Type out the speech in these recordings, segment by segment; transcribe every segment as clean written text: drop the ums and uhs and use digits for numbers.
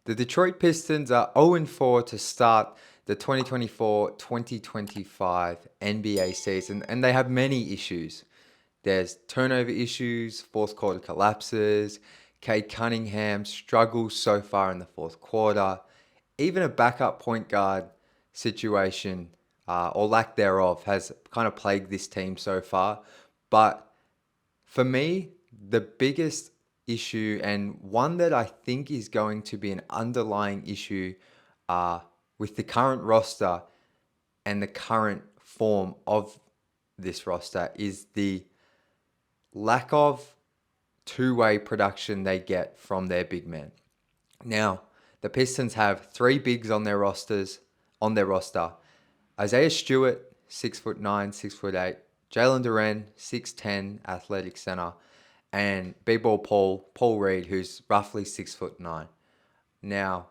The Detroit Pistons are 0-4 to start the 2024-2025 NBA season, and they have many issues. There's turnover issues, fourth quarter collapses, Cade Cunningham struggles so far in the fourth quarter, even a backup point guard situation, or lack thereof, has kind of plagued this team so far. But for me, the biggest issue, and one that I think is going to be an underlying issue uh, with the current roster and the current form of this roster, is the lack of two-way production they get from their big men. Now, the Pistons have three bigs on their roster. Isaiah Stewart, 6'9", 6'8", Jalen Duren, 6'10", athletic center, and B-ball Paul Reed, who's roughly 6'9". Now,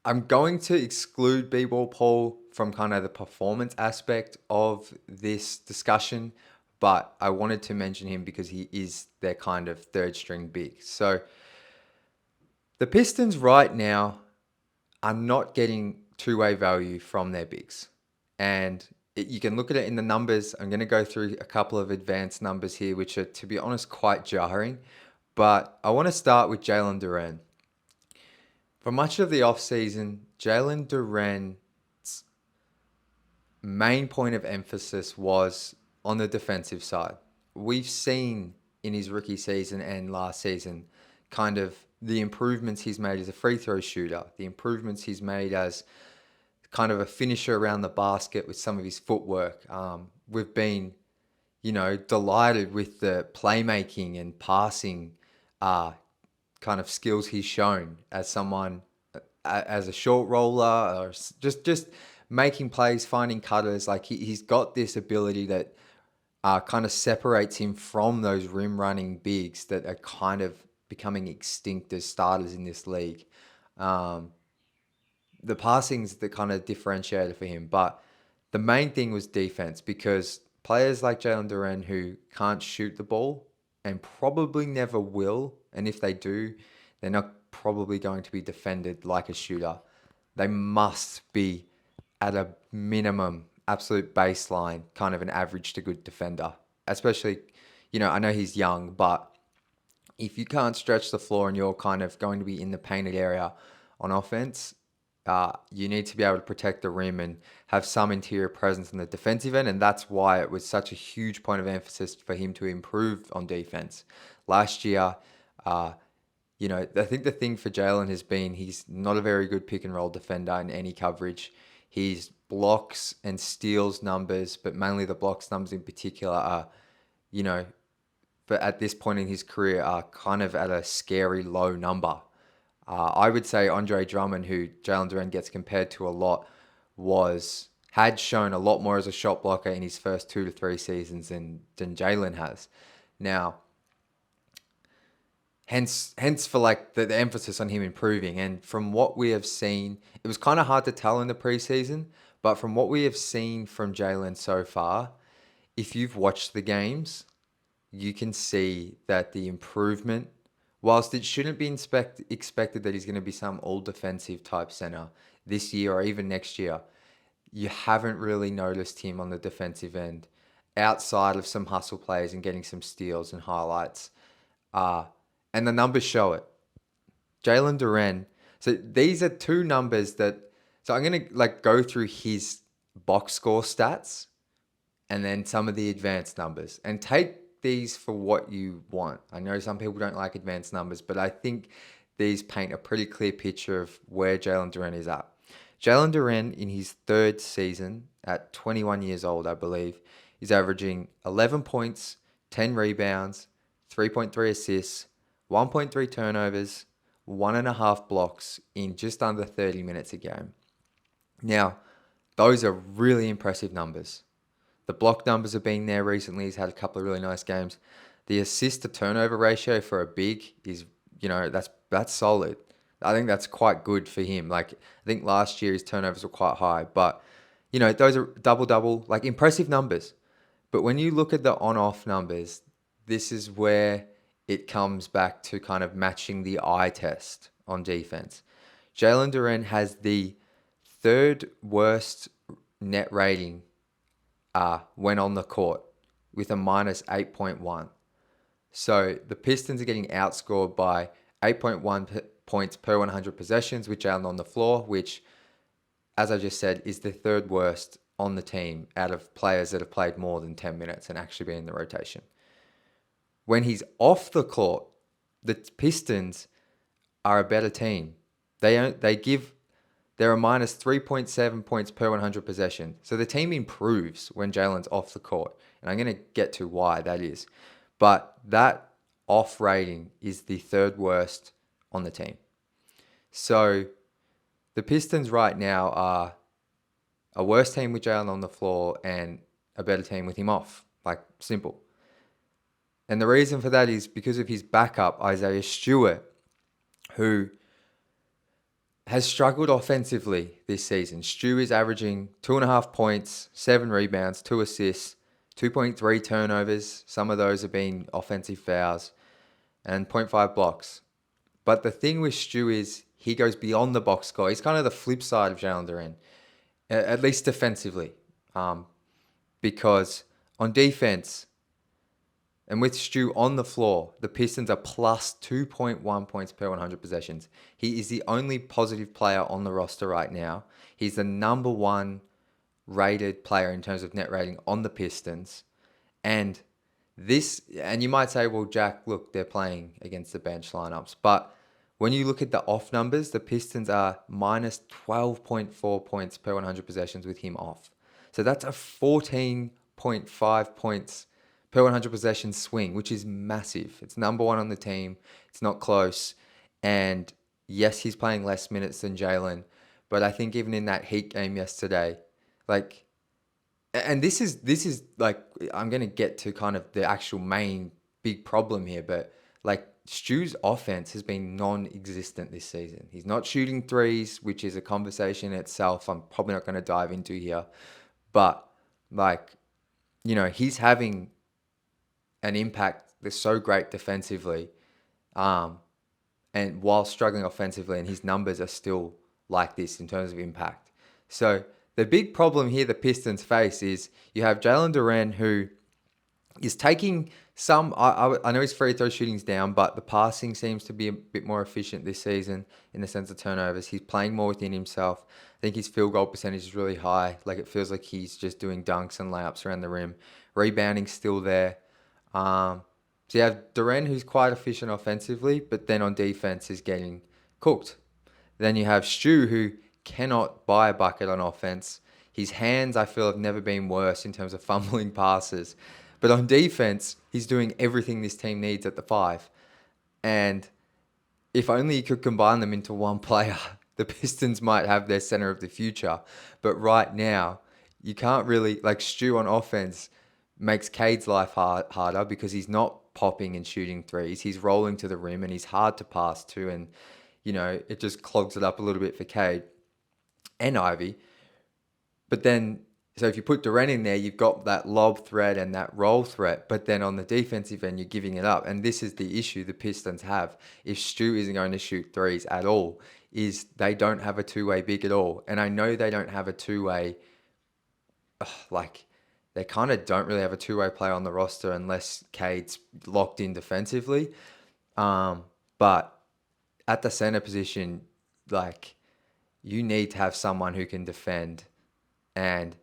I'm going to exclude B-ball Paul from kind of the performance aspect of this discussion, but I wanted to mention him because he is their kind of third string big. So the Pistons right now are not getting two-way value from their bigs. And you can look at it in the numbers. I'm going to go through a couple of advanced numbers here, which are, to be honest, quite jarring. But I want to start with Jalen Duren. For much of the offseason, Jalen Duren's main point of emphasis was on the defensive side. We've seen in his rookie season and last season kind of the improvements he's made as a free throw shooter, the improvements he's made as kind of a finisher around the basket with some of his footwork. We've been, delighted with the playmaking and passing kind of skills he's shown as someone, as a short roller, or just making plays, finding cutters. Like he's got this ability that kind of separates him from those rim running bigs that are kind of becoming extinct as starters in this league. The passing's the kind of differentiator for him, but the main thing was defense, because players like Jalen Duren, who can't shoot the ball and probably never will, and if they do, they're not probably going to be defended like a shooter. They must be at a minimum, absolute baseline, kind of an average to good defender. Especially, I know he's young, but if you can't stretch the floor and you're kind of going to be in the painted area on offense, you need to be able to protect the rim and have some interior presence in the defensive end. And that's why it was such a huge point of emphasis for him to improve on defense. Last year, I think the thing for Jalen has been he's not a very good pick and roll defender in any coverage. His blocks and steals numbers, but mainly the blocks numbers in particular, are, but at this point in his career, are kind of at a scary low number. I would say Andre Drummond, who Jalen Duren gets compared to a lot, had shown a lot more as a shot blocker in his first 2 to 3 seasons than Jalen has. Now, hence for like the emphasis on him improving. And from what we have seen, it was kind of hard to tell in the preseason, but from what we have seen from Jalen so far, if you've watched the games, you can see that the improvement, whilst it shouldn't be expected that he's going to be some all defensive type center this year or even next year, you haven't really noticed him on the defensive end outside of some hustle plays and getting some steals and highlights. And the numbers show it. Jalen Duren. So these are two numbers that. So I'm gonna go through his box score stats and then some of the advanced numbers, and take these for what you want. I know some people don't like advanced numbers, but I think these paint a pretty clear picture of where Jalen Duren is at. Jalen Duren, in his third season at 21 years old, I believe, is averaging 11 points, 10 rebounds, 3.3 assists, 1.3 turnovers, 1.5 blocks in just under 30 minutes a game. Now, those are really impressive numbers. The block numbers have been there recently. He's had a couple of really nice games. The assist to turnover ratio for a big is, that's solid. I think that's quite good for him. I think last year his turnovers were quite high, but those are double, impressive numbers. But when you look at the on-off numbers, this is where it comes back to kind of matching the eye test on defense. Jalen Duren has the third worst net rating when on the court with a minus 8.1. So the Pistons are getting outscored by 8.1 points per 100 possessions with Jalen on the floor, which, as I just said, is the third worst on the team out of players that have played more than 10 minutes and actually been in the rotation. When he's off the court, the Pistons are a better team. They're a minus 3.7 points per 100 possession. So the team improves when Jalen's off the court. And I'm going to get to why that is. But that off rating is the third worst on the team. So the Pistons right now are a worse team with Jalen on the floor and a better team with him off. Like, simple. And the reason for that is because of his backup, Isaiah Stewart, who has struggled offensively this season. Stu is averaging 2.5 points, 7 rebounds, 2 assists, 2.3 turnovers. Some of those have been offensive fouls, and 0.5 blocks. But the thing with Stu is he goes beyond the box score. He's kind of the flip side of Jalen Duren, at least defensively. Because on defense, and with Stu on the floor, the Pistons are plus 2.1 points per 100 possessions. He is the only positive player on the roster right now. He's the number one rated player in terms of net rating on the Pistons. And you might say, well, Jack, look, they're playing against the bench lineups. But when you look at the off numbers, the Pistons are minus 12.4 points per 100 possessions with him off. So that's a 14.5 points per 100 possession swing, which is massive. It's number one on the team. It's not close. And yes, he's playing less minutes than Jalen. But I think even in that Heat game yesterday, and this is like, I'm going to get to kind of the actual main big problem here, but like Stu's offense has been non-existent this season. He's not shooting threes, which is a conversation in itself I'm probably not going to dive into here. But he's having an impact that's so great defensively, and while struggling offensively, and his numbers are still like this in terms of impact. So the big problem here the Pistons face is you have Jalen Duren, who is taking some, I know his free throw shooting's down, but the passing seems to be a bit more efficient this season in the sense of turnovers. He's playing more within himself. I think his field goal percentage is really high. Like, it feels like he's just doing dunks and layups around the rim. Rebounding's still there. So you have Duren, who's quite efficient offensively, but then on defense is getting cooked. Then you have Stu, who cannot buy a bucket on offense. His hands, I feel, have never been worse in terms of fumbling passes. But on defense, he's doing everything this team needs at the 5. And if only you could combine them into one player, the Pistons might have their center of the future. But right now, you can't really, like, Stu on offense makes Cade's life harder because he's not popping and shooting threes. He's rolling to the rim and he's hard to pass to. And, it just clogs it up a little bit for Cade and Ivy. But then, so if you put Duren in there, you've got that lob threat and that roll threat. But then on the defensive end, you're giving it up. And this is the issue the Pistons have. If Stu isn't going to shoot threes at all, is they don't have a two-way big at all. And I know they don't have a two-way, they kind of don't really have a two-way player on the roster unless Cade's locked in defensively. But at the center position, you need to have someone who can defend. And,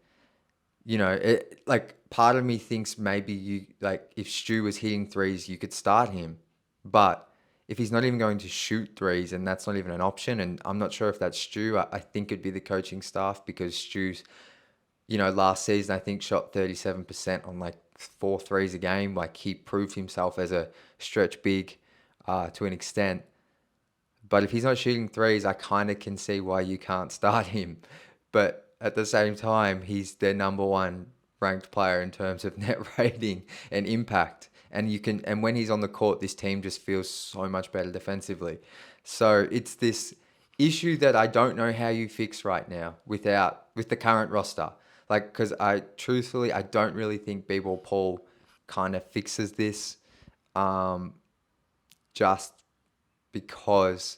part of me thinks maybe if Stu was hitting threes, you could start him. But if he's not even going to shoot threes, and that's not even an option, and I'm not sure if that's Stu, I think it'd be the coaching staff, because Stu's, last season, I think shot 37% on 4 threes a game. He proved himself as a stretch big to an extent. But if he's not shooting threes, I kind of can see why you can't start him. But at the same time, he's their number one ranked player in terms of net rating and impact. And when he's on the court, this team just feels so much better defensively. So it's this issue that I don't know how you fix right now with the current roster. Because I don't really think B-Ball Paul kind of fixes this, just because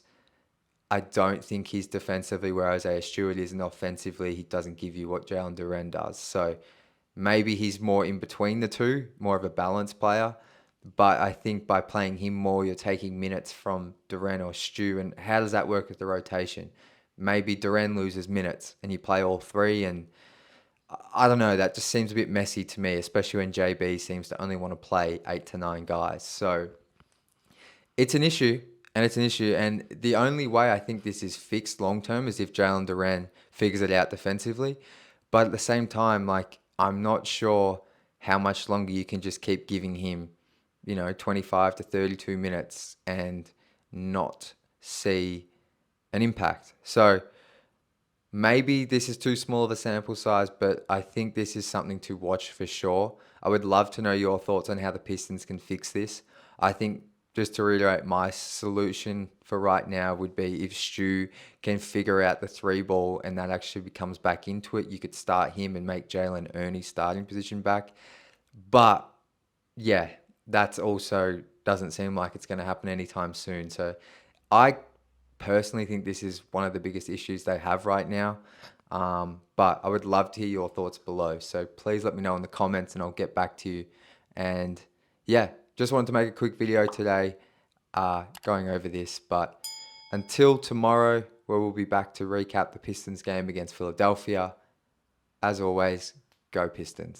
I don't think he's defensively where Isaiah Stewart is, and offensively, he doesn't give you what Jalen Duren does. So maybe he's more in between the two, more of a balanced player. But I think by playing him more, you're taking minutes from Duren or Stew. And how does that work with the rotation? Maybe Duren loses minutes and you play all three. And I don't know, that just seems a bit messy to me, especially when JB seems to only want to play 8 to 9 guys. So it's an issue, and it's an issue. And the only way I think this is fixed long term is if Jalen Duren figures it out defensively. But at the same time, like, I'm not sure how much longer you can just keep giving him, 25 to 32 minutes and not see an impact. So maybe this is too small of a sample size, but I think this is something to watch for sure. I would love to know your thoughts on how the Pistons can fix this. I think, just to reiterate, my solution for right now would be if Stu can figure out the three ball and that actually comes back into it, you could start him and make Jalen earn his starting position back. But yeah, that's also doesn't seem like it's going to happen anytime soon. So I personally think this is one of the biggest issues they have right now. But I would love to hear your thoughts below. So please let me know in the comments and I'll get back to you. And yeah, just wanted to make a quick video today going over this. But until tomorrow, where we'll be back to recap the Pistons game against Philadelphia, as always, go Pistons.